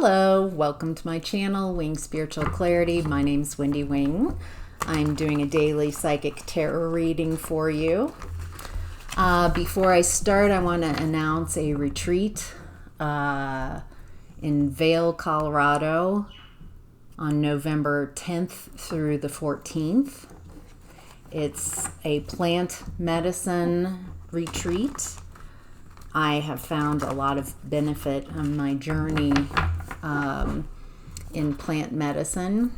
Hello, welcome to my channel, Wing Spiritual Clarity. My name's Wendy Wing. I'm doing a daily psychic tarot reading for you. Before I start, I want to announce a retreat in Vail, Colorado on November 10th through the 14th. It's a plant medicine retreat. I have found a lot of benefit on my journey in plant medicine.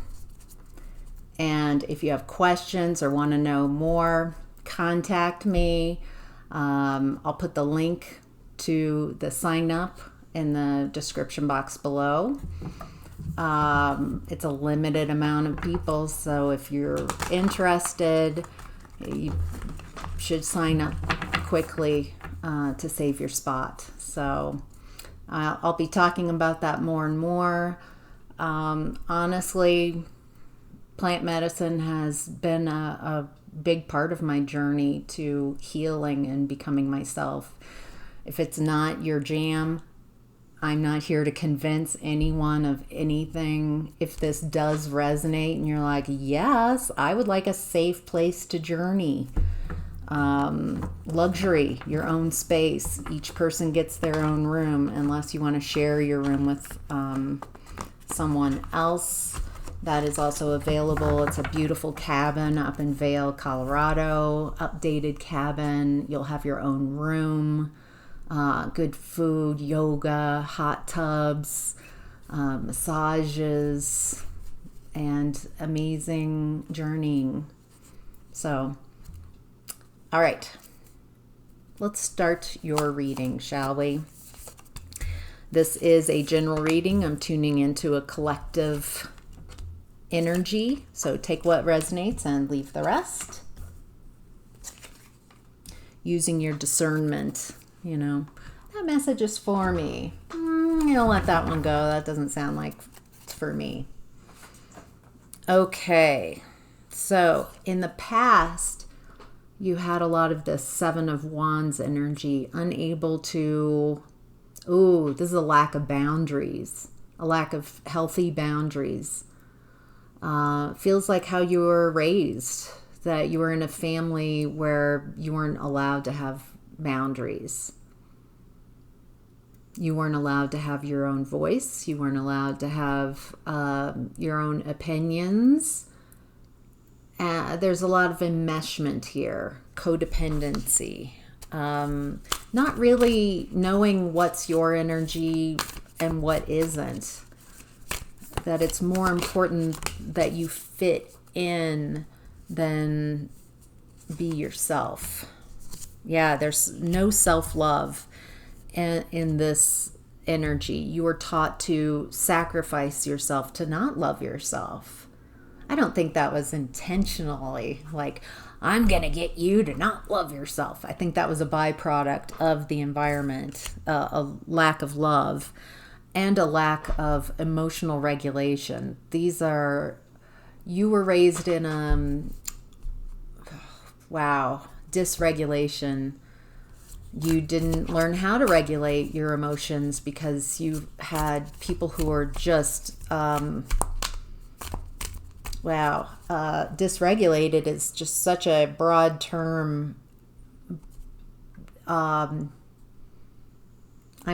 And if you have questions or want to know more, contact me. I'll put the link to the sign up in the description box below. It's a limited amount of people, so if you're interested, you should sign up quickly to save your spot. So I'll be talking about that more and more. Honestly, plant medicine has been a big part of my journey to healing and becoming myself. If it's not your jam, I'm not here to convince anyone of anything. If this does resonate and you're like, yes, I would like a safe place to journey. Luxury, your own space. Each person gets their own room unless you want to share your room with someone else. That is also available. It's a beautiful cabin up in Vail, Colorado. Updated cabin. You'll have your own room. Good food, yoga, hot tubs, massages, and amazing journeying. So, all right, let's start your reading, shall we? This is a general reading. I'm tuning into a collective energy, so take what resonates and leave the rest. Using your discernment, that message is for me. Let that one go. That doesn't sound like it's for me. Okay, so in the past, you had a lot of the Seven of Wands energy, unable to, this is a lack of boundaries, a lack of healthy boundaries. Feels like how you were raised, that you were in a family where you weren't allowed to have boundaries. You weren't allowed to have your own voice. You weren't allowed to have your own opinions. There's a lot of enmeshment here, codependency, not really knowing what's your energy and what isn't, that it's more important that you fit in than be yourself. Yeah, there's no self-love in this energy. You were taught to sacrifice yourself, to not love yourself. I don't think that was intentionally like, I'm going to get you to not love yourself. I think that was a byproduct of the environment, a lack of love and a lack of emotional regulation. You were raised in, dysregulation. You didn't learn how to regulate your emotions because you had people who were just, dysregulated is just such a broad term. I'm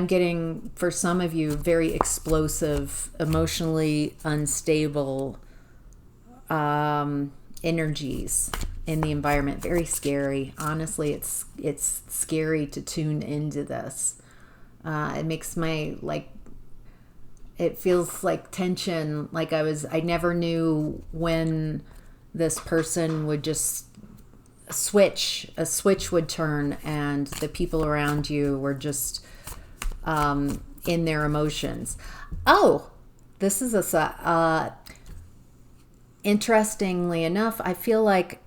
getting, for some of you, very explosive, emotionally unstable energies in the environment. Very scary. Honestly, it's scary to tune into this. It makes it feels like tension, like I never knew when this person would just a switch would turn and the people around you were just in their emotions. This is interestingly enough, I feel like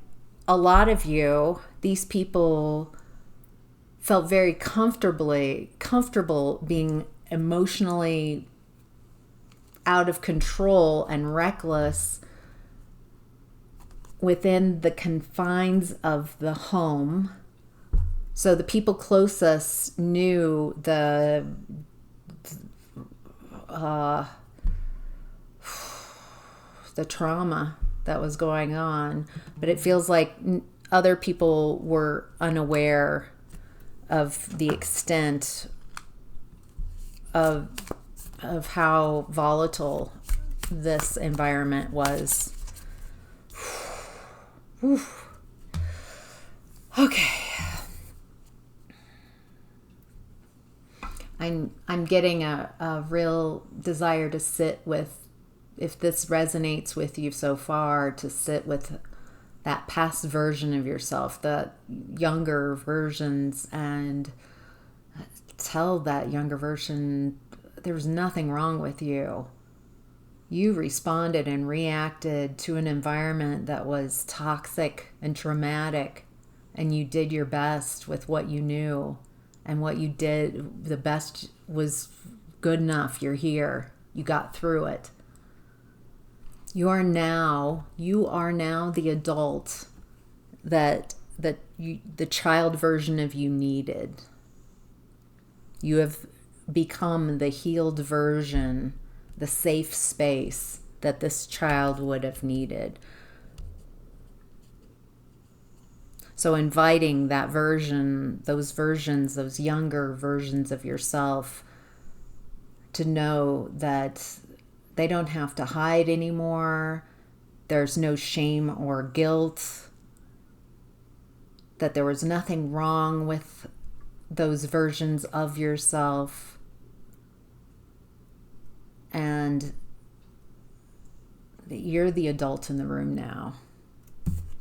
a lot of you, these people felt very comfortable being emotionally out of control and reckless within the confines of the home. So the people closest knew the the trauma that was going on, but it feels like other people were unaware of the extent of how volatile this environment was. Okay. I'm getting a real desire to sit with, if this resonates with you so far, to sit with that past version of yourself, the younger versions, and tell that younger version there was nothing wrong with you. You responded and reacted to an environment that was toxic and traumatic, and you did your best with what you knew. And what you did, the best was good enough. You're here. You got through it. You are now the adult that the child version of you needed. You have become the healed version, the safe space that this child would have needed. So inviting that version, those younger versions of yourself, to know that they don't have to hide anymore. There's no shame or guilt. That there was nothing wrong with those versions of yourself. And that you're the adult in the room now.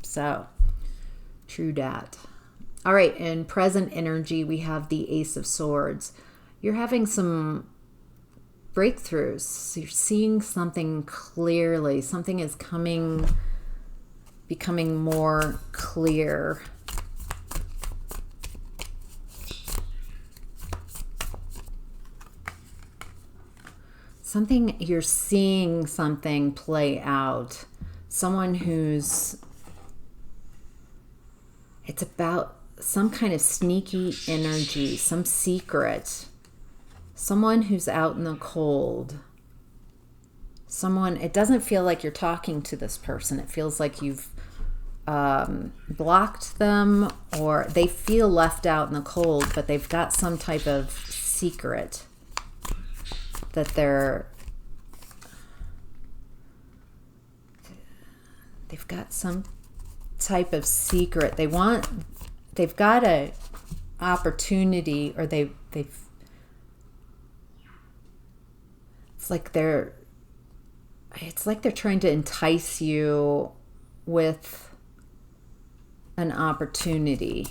So, true dat. All right, in present energy, we have the Ace of Swords. You're having some breakthroughs. You're seeing something clearly. Something is becoming more clear. You're seeing something play out. Someone who's, it's about some kind of sneaky energy, some secret. Someone who's out in the cold. It doesn't feel like you're talking to this person. It feels like you've blocked them, or they feel left out in the cold, but they've got some type of secret that they've got some type of secret. They've got a opportunity, or it's like they're trying to entice you with an opportunity.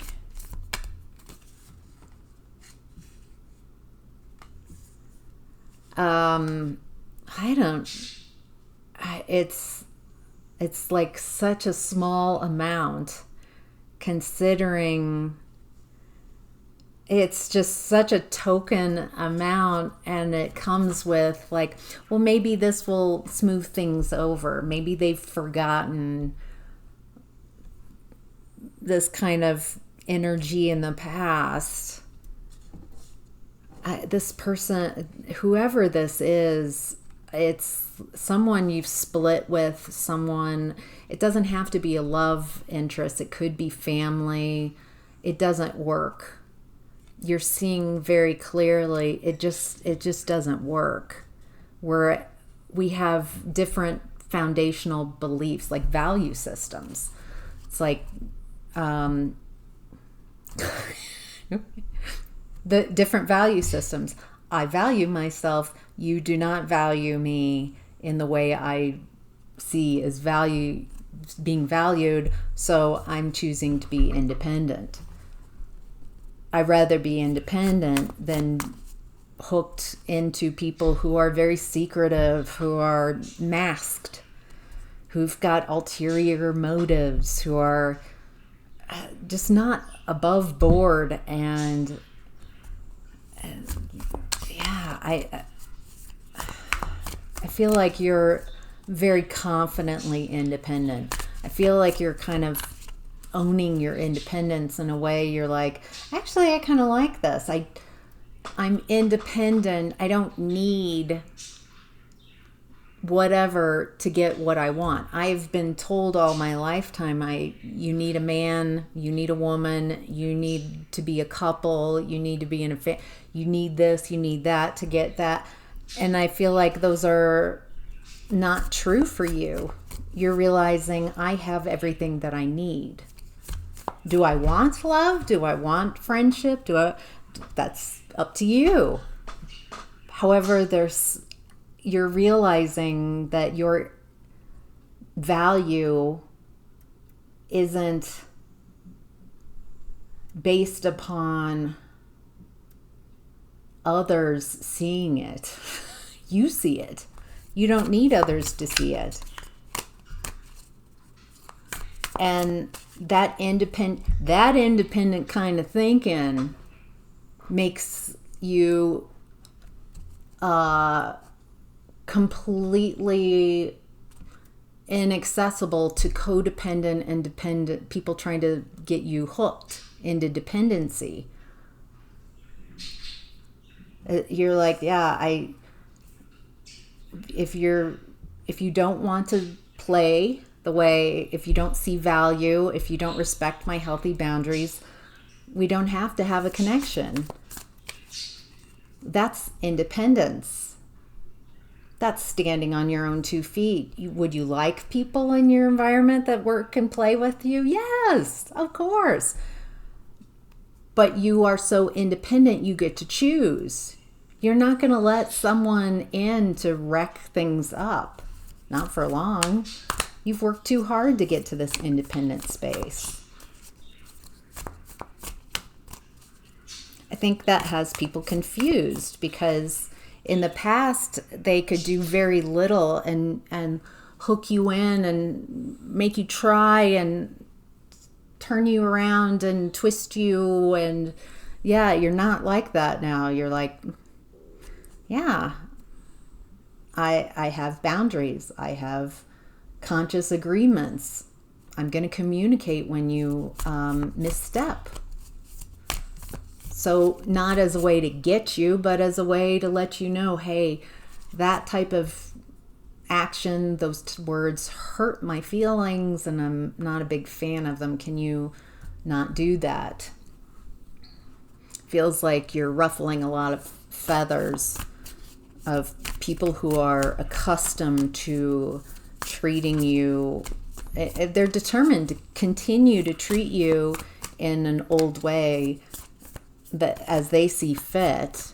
It's like such a small amount, considering it's just such a token amount, and it comes with like, well, maybe this will smooth things over. Maybe they've forgotten this kind of energy in the past. This person, whoever this is, it's someone you've split with, someone, it doesn't have to be a love interest. It could be family. It doesn't work. You're seeing very clearly, it just doesn't work. We have different foundational beliefs, like value systems. It's like, the different value systems. I value myself. You do not value me in the way I see as being valued. So I'm choosing to be independent. I'd rather be independent than hooked into people who are very secretive, who are masked, who've got ulterior motives, who are just not above board. And yeah, I feel like you're very confidently independent. I feel like you're kind of owning your independence in a way. You're like, actually, I kind of like this. I'm independent. I don't need whatever to get what I want. I've been told all my lifetime, you need a man, you need a woman, you need to be a couple, you need to be in a you need this, you need that to get that. And I feel like those are not true for you. You're realizing I have everything that I need. Do I want love? Do I want friendship? That's up to you. However, you're realizing that your value isn't based upon others seeing it. You see it. You don't need others to see it. And that independent kind of thinking makes you completely inaccessible to codependent and dependent people trying to get you hooked into dependency. You're like, yeah, if you don't want to play the way, if you don't see value, if you don't respect my healthy boundaries, we don't have to have a connection. That's independence. That's standing on your own 2 feet. Would you like people in your environment that work and play with you? Yes, of course. But you are so independent, you get to choose. You're not going to let someone in to wreck things up. Not for long. You've worked too hard to get to this independent space. I think that has people confused because in the past they could do very little and hook you in and make you try and turn you around and twist you, and yeah, you're not like that now. You're like, yeah, I have boundaries. I have conscious agreements. I'm going to communicate when you misstep. So not as a way to get you, but as a way to let you know, hey, that type of action, those words hurt my feelings and I'm not a big fan of them. Can you not do that? Feels like you're ruffling a lot of feathers of people who are accustomed to treating you. They're determined to continue to treat you in an old way that as they see fit,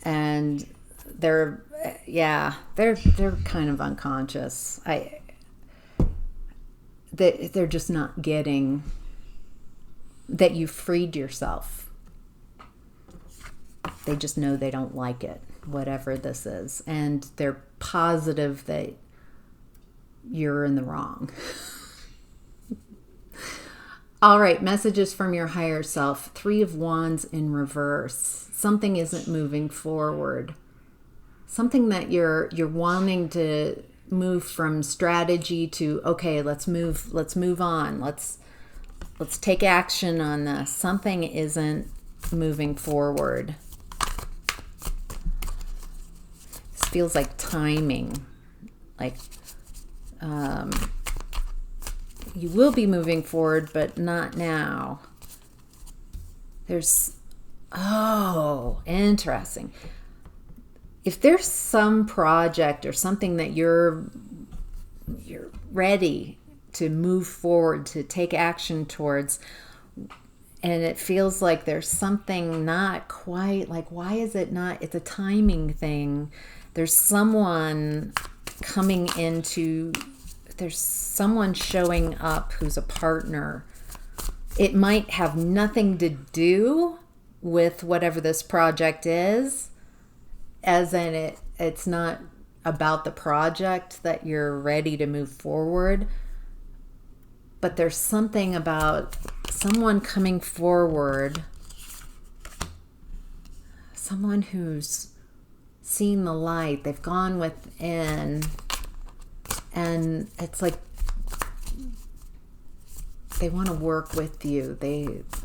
and they're kind of unconscious. They're just not getting that you freed yourself. They just know they don't like it, whatever this is, and they're positive that you're in the wrong. All right, messages from your higher self. 3 of Wands in reverse. Something isn't moving forward. Something that you're wanting to move from strategy to, okay, let's move on. Let's take action on this. Something isn't moving forward. This feels like timing. Like you will be moving forward, but not now. Interesting. If there's some project or something that you're ready to move forward, to take action towards, and it feels like there's something not quite, like, why is it not? It's a timing thing. There's someone there's someone showing up who's a partner. It might have nothing to do with whatever this project is, as in it's not about the project that you're ready to move forward, but there's something about someone coming forward, someone who's seen the light, they've gone within, and it's like they want to work with you.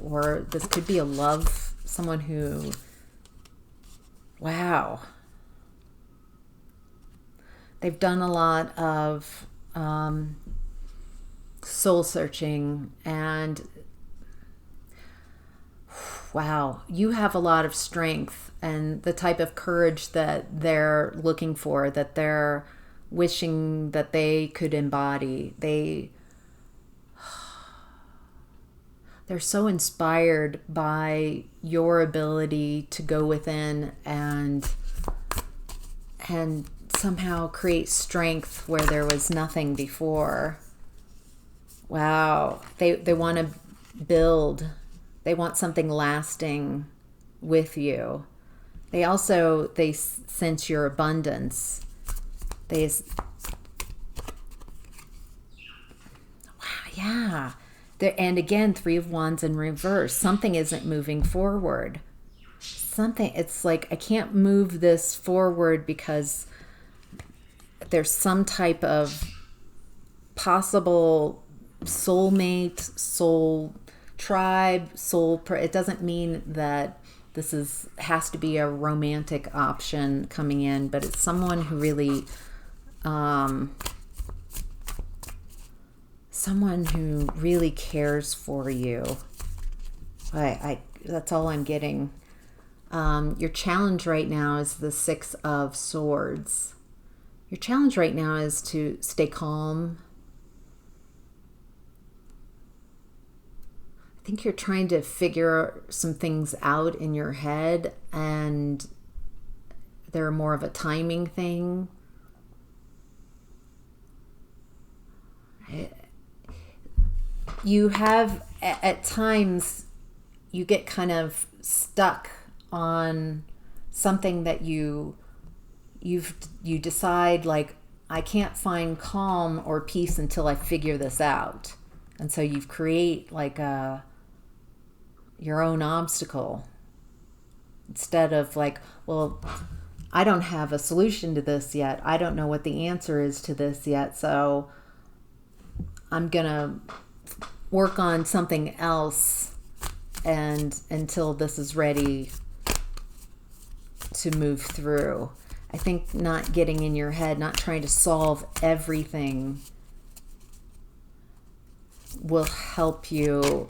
Or this could be a love, someone who Wow. They've done a lot of soul searching, and wow, you have a lot of strength and the type of courage that they're looking for, that they're wishing that they could embody. They're so inspired by your ability to go within and somehow create strength where there was nothing before. Wow. They want to build. They want something lasting with you. They sense your abundance. Wow, yeah. And again, 3 of Wands in reverse. Something isn't moving forward. It's like, I can't move this forward because there's some type of possible soulmate, soul tribe, it doesn't mean that this has to be a romantic option coming in, but it's someone who really cares for you. That's all I'm getting. Your challenge right now is the 6 of Swords. Your challenge right now is to stay calm. I think you're trying to figure some things out in your head, and they're more of a timing thing. You have, at times, you get kind of stuck on something that you decide, like, I can't find calm or peace until I figure this out. And so you create like your own obstacle, instead of like, well, I don't have a solution to this yet. I don't know what the answer is to this yet. So I'm going to work on something else and until this is ready to move through. I think not getting in your head, not trying to solve everything will help you.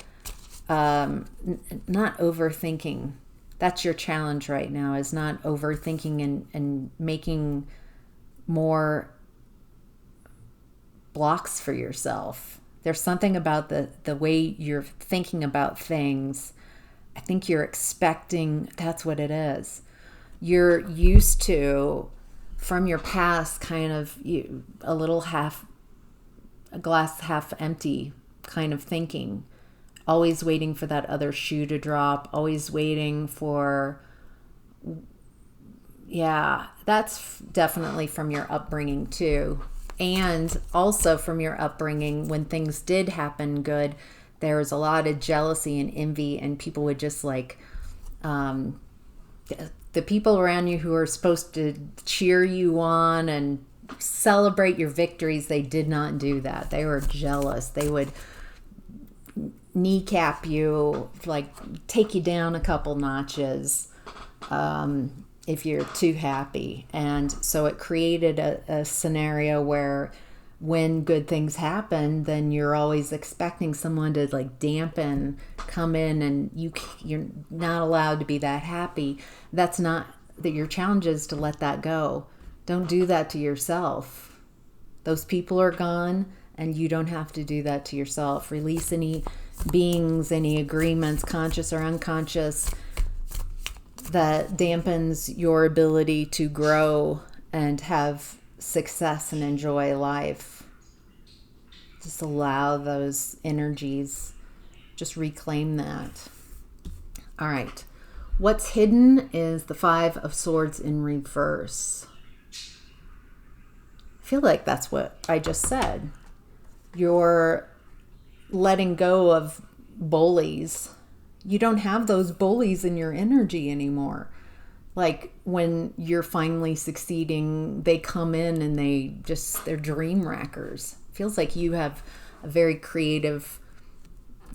Not overthinking. That's your challenge right now, is not overthinking and making more blocks for yourself. There's something about the way you're thinking about things. I think you're expecting, that's what it is. You're used to, from your past, kind of a glass half empty kind of thinking. Always waiting for that other shoe to drop, always waiting for, yeah, that's definitely from your upbringing too. And also from your upbringing, when things did happen good, there was a lot of jealousy and envy, and people would just like, the people around you who are supposed to cheer you on and celebrate your victories, they did not do that. They were jealous. They would kneecap you, like take you down a couple notches if you're too happy. And so it created a scenario where when good things happen, then you're always expecting someone to like dampen, come in, and you're not allowed to be that happy. That's not that. Your challenge is to let that go. Don't do that to yourself. Those people are gone, and you don't have to do that to yourself. Release any beings, any agreements, conscious or unconscious, that dampens your ability to grow and have success and enjoy life. Just allow those energies, just reclaim that. All right. What's hidden is the 5 of Swords in reverse. I feel like that's what I just said. You're letting go of bullies. You don't have those bullies in your energy anymore. Like when you're finally succeeding, they come in and they're dream wreckers. Feels like you have a very creative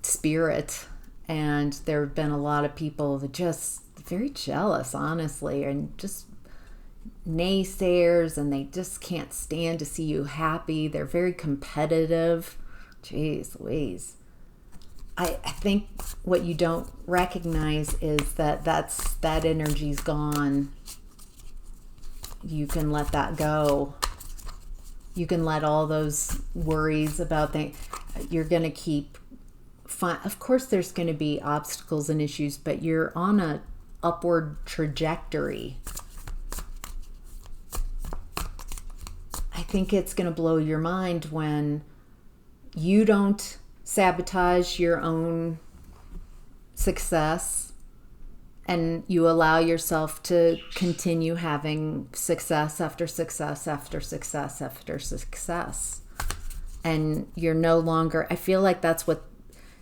spirit, and there have been a lot of people that just very jealous, honestly, and just naysayers, and they just can't stand to see you happy. They're very competitive. Jeez Louise. I think what you don't recognize is that energy's gone. You can let that go. You can let all those worries about things. You're going to keep fine. Of course, there's going to be obstacles and issues, but you're on a upward trajectory. I think it's going to blow your mind when you don't sabotage your own success and you allow yourself to continue having success after success after success after success. And you're no longer, I feel like that's what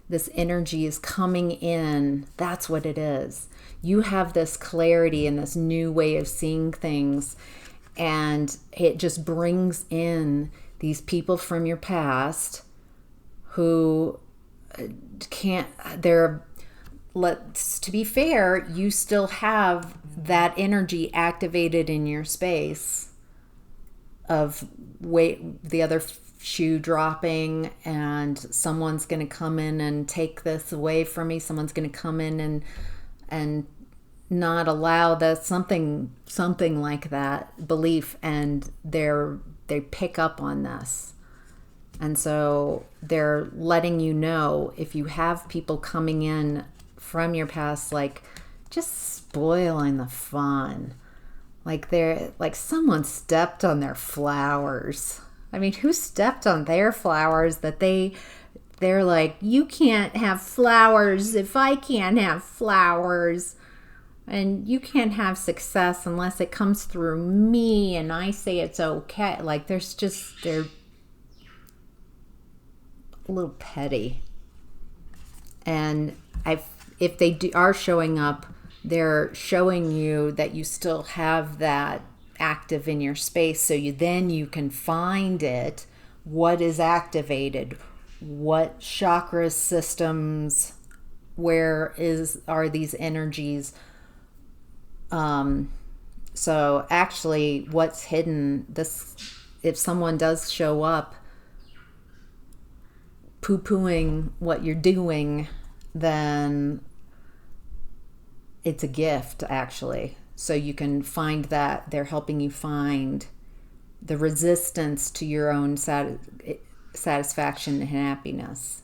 this energy is coming in. That's what it is. You have this clarity and this new way of seeing things, and it just brings in these people from your past who to be fair, you still have that energy activated in your space of the other shoe dropping, and someone's going to come in and take this away from me. Someone's going to come in and not allow that something like that belief, and they pick up on this. And so they're letting you know, if you have people coming in from your past, like just spoiling the fun, like they're like someone stepped on their flowers. I mean, who stepped on their flowers that they're like, you can't have flowers if I can't have flowers, and you can't have success unless it comes through me and I say it's okay. Like they're a little petty. And if they are showing up, they're showing you that you still have that active in your space, so you can find it, what is activated, what chakra systems, are these energies. So actually what's hidden, if someone does show up poo-pooing what you're doing, then it's a gift, actually. So you can find that they're helping you find the resistance to your own satisfaction and happiness.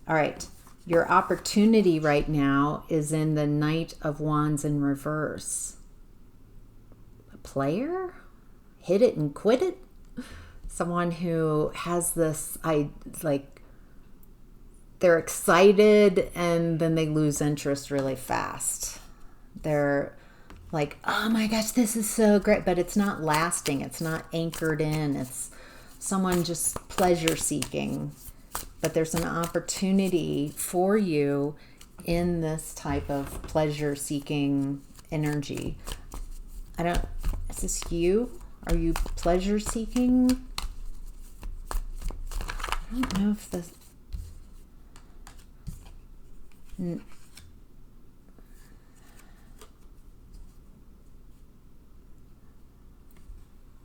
All right. Your opportunity right now is in the Knight of Wands in reverse. A player? Hit it and quit it? Someone who has this, they're excited and then they lose interest really fast. They're like, oh my gosh, this is so great, but it's not lasting. It's not anchored in. It's someone just pleasure seeking. But there's an opportunity for you in this type of pleasure seeking energy. Is this you? Are you pleasure seeking? I don't know if this...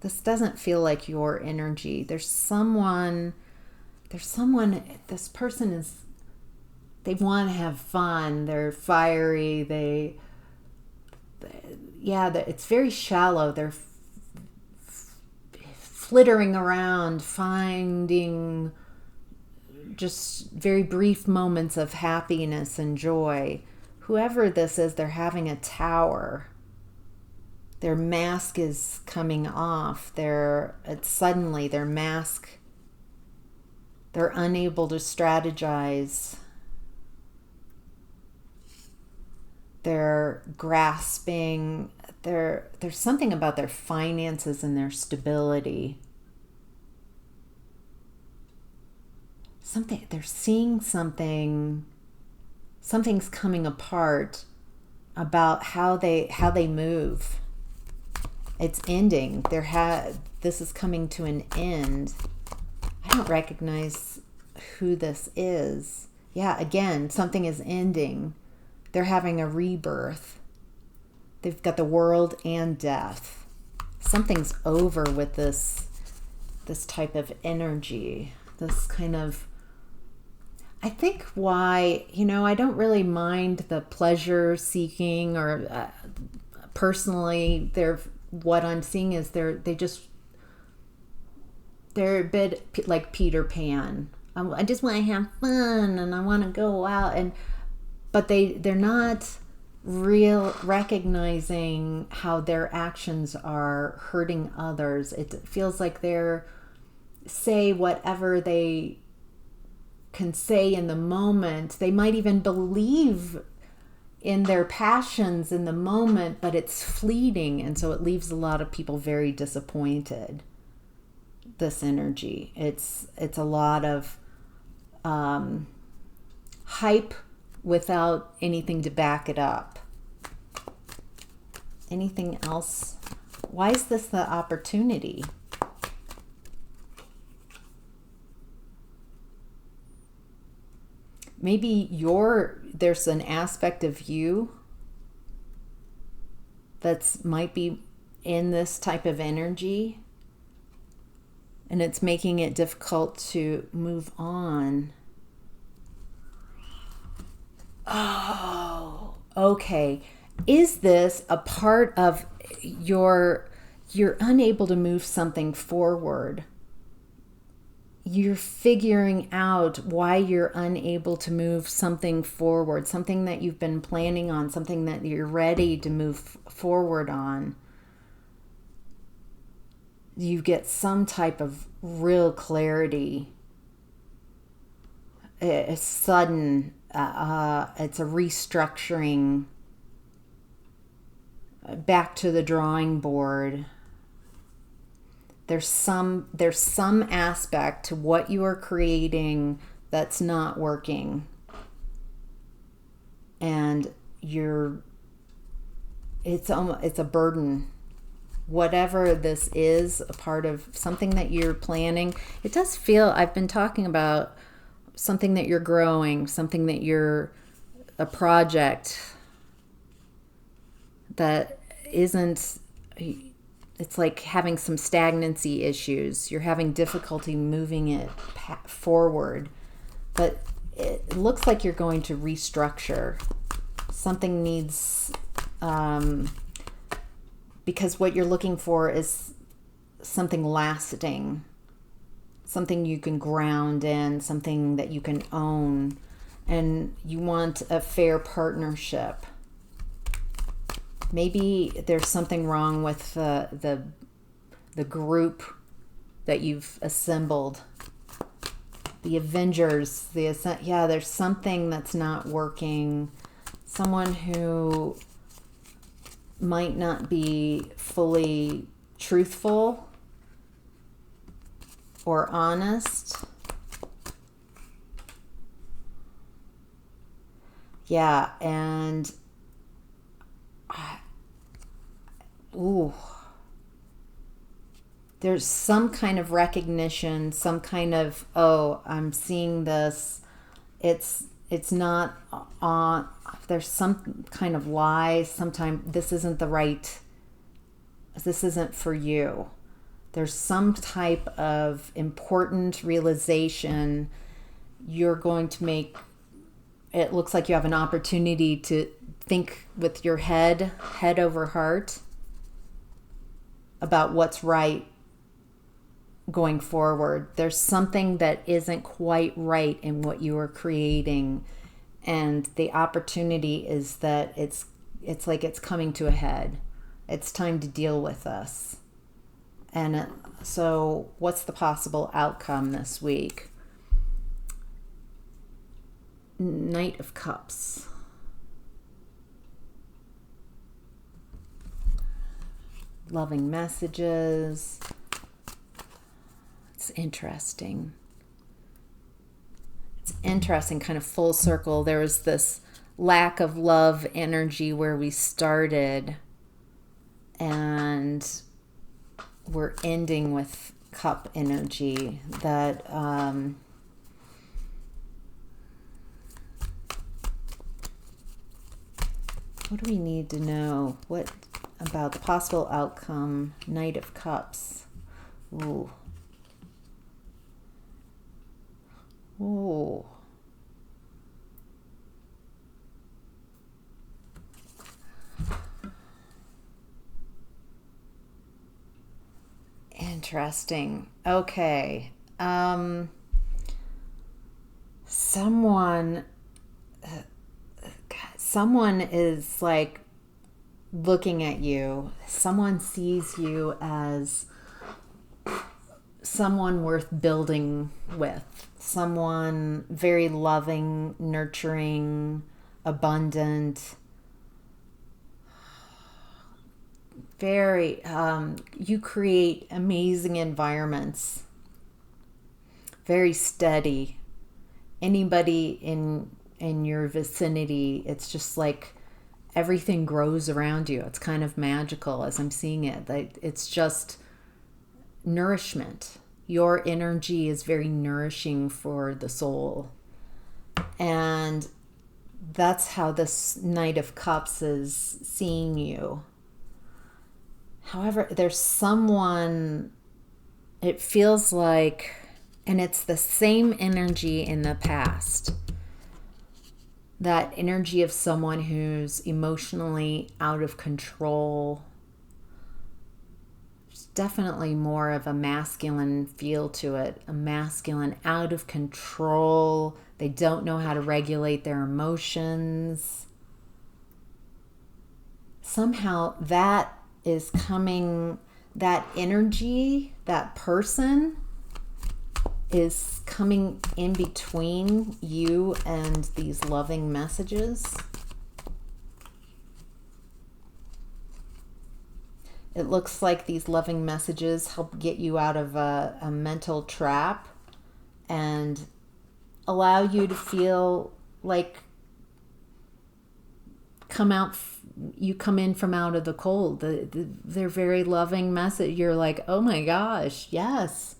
This doesn't feel like your energy. This person they want to have fun. They're fiery. It's very shallow. They're flittering around, finding just very brief moments of happiness and joy. Whoever this is, they're having a tower. Their mask is coming off. Suddenly their mask, they're unable to strategize. They're grasping. There's something about their finances and their stability. They're seeing something. Something's coming apart about how they move. It's ending. This is coming to an end. I don't recognize who this is. Yeah, again, something is ending. They're having a rebirth. They've got the world and death. Something's over with this type of energy. This kind of, I think why, I don't really mind the pleasure seeking, or personally, what I'm seeing is they're a bit like Peter Pan. I just want to have fun and I want to go out, but they're not recognizing how their actions are hurting others. It feels like they're say whatever they can say in the moment. They might even believe in their passions in the moment, but it's fleeting, and so it leaves a lot of people very disappointed. This energy, it's a lot of hype without anything to back it up. Anything else? Why is this the opportunity? Maybe there's an aspect of you that's might be in this type of energy, and it's making it difficult to move on. Oh, okay. Is this a part of you're unable to move something forward? You're figuring out why you're unable to move something forward, something that you've been planning on, something that you're ready to move forward on. You get some type of real clarity. It's sudden. It's a restructuring. Back to the drawing board. There's some aspect to what you are creating that's not working, and it's a burden. Whatever this is, a part of something that you're planning. It does feel, I've been talking about something that you're growing, something that a project that isn't, it's like having some stagnancy issues. You're having difficulty moving it forward, but it looks like you're going to restructure. Something needs, because what you're looking for is something lasting, something you can ground in, something that you can own, and you want a fair partnership. Maybe there's something wrong with the group that you've assembled. The Avengers, there's something that's not working. Someone who might not be fully truthful or honest. Yeah, and there's some kind of recognition, some kind of, I'm seeing this. It's not on. There's some kind of lie. Sometimes this isn't for you. There's some type of important realization you're going to make. It looks like you have an opportunity to think with your head over heart, about what's right going forward. There's something that isn't quite right in what you are creating, and the opportunity is that it's like it's coming to a head. It's time to deal with this. And so what's the possible outcome this week? Knight of Cups. Loving messages. It's interesting. It's interesting, kind of full circle. There was this lack of love energy where we started, and we're ending with cup energy that What do we need to know? What about the possible outcome? Knight of Cups. Ooh. Ooh. Interesting. Okay. Someone is like looking at you. Someone sees you as someone worth building with. Someone very loving, nurturing, abundant. Very, you create amazing environments. Very steady. Anybody in your vicinity, it's just like everything grows around you. It's kind of magical as I'm seeing it. Like, it's just nourishment. Your energy is very nourishing for the soul. And that's how this Knight of Cups is seeing you. However, there's someone, it feels like, and it's the same energy in the past. That energy of someone who's emotionally out of control. There's definitely more of a masculine feel to it. A masculine, out of control. They don't know how to regulate their emotions. Somehow that is coming, that energy, that person is coming in between you and these loving messages. It looks like these loving messages help get you out of a mental trap and allow you to feel like you come in from out of the cold. They're very loving message. You're like, oh my gosh, yes.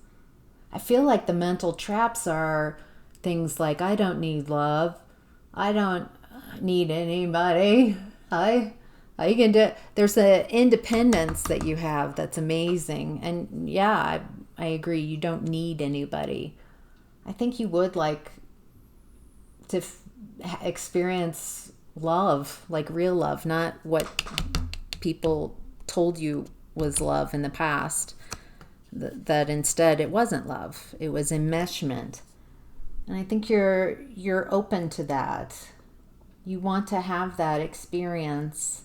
I feel like the mental traps are things like, I don't need love. I don't need anybody. I can do. There's an independence that you have that's amazing. And yeah, I agree. You don't need anybody. I think you would like to experience love, like real love, not what people told you was love in the past. That instead it wasn't love, it was enmeshment. And I think you're open to that. You want to have that experience.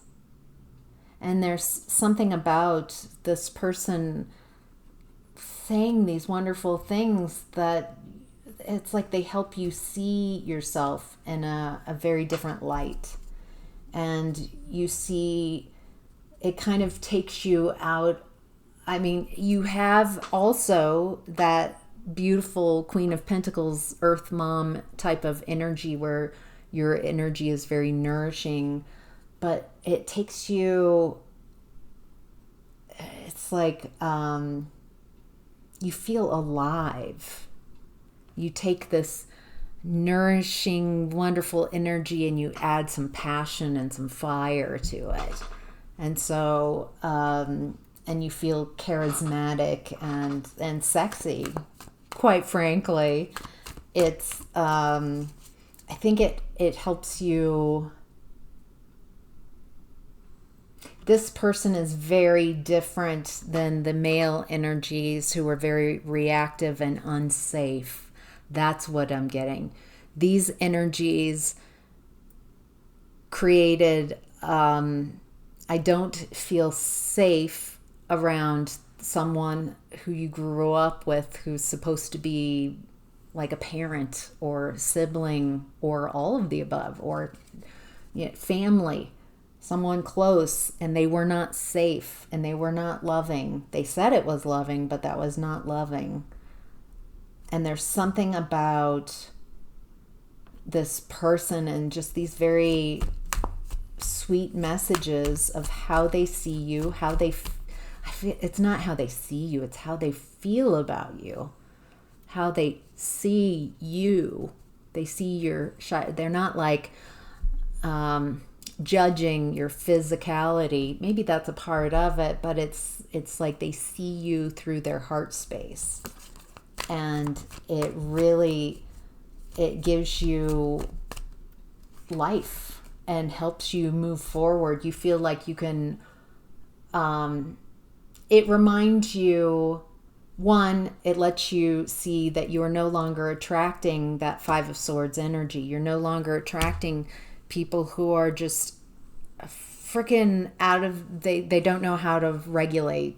And there's something about this person saying these wonderful things that it's like they help you see yourself in a very different light. And you see, it kind of takes you out. I mean, you have also that beautiful Queen of Pentacles, Earth Mom type of energy where your energy is very nourishing, but it takes you, it's like you feel alive. You take this nourishing, wonderful energy and you add some passion and some fire to it. And so, and you feel charismatic and sexy, quite frankly. It's, I think it helps you. This person is very different than the male energies who are very reactive and unsafe. That's what I'm getting. These energies created, I don't feel safe around someone who you grew up with who's supposed to be like a parent or sibling or all of the above, or family, someone close, and they were not safe and they were not loving. They said it was loving, but that was not loving. And there's something about this person and just these very sweet messages of how they see you, how they it's not how they see you, it's how they feel about you, how they see you. They see your they're not like judging your physicality. Maybe that's a part of it, but it's like they see you through their heart space. And it gives you life and helps you move forward. You feel like you can, it reminds you, one, it lets you see that you are no longer attracting that Five of Swords energy. You're no longer attracting people who are just freaking they don't know how to regulate,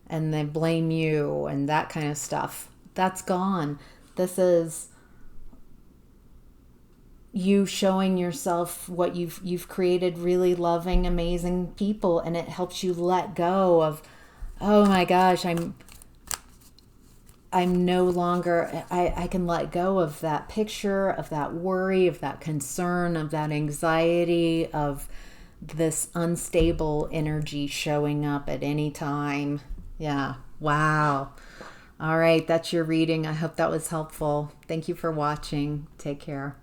and they blame you and that kind of stuff. That's gone. This is you showing yourself what you've created, really loving, amazing people, and it helps you let go of, oh my gosh, I'm no longer, I can let go of that picture, of that worry, of that concern, of that anxiety, of this unstable energy showing up at any time. Yeah. Wow. All right. That's your reading. I hope that was helpful. Thank you for watching. Take care.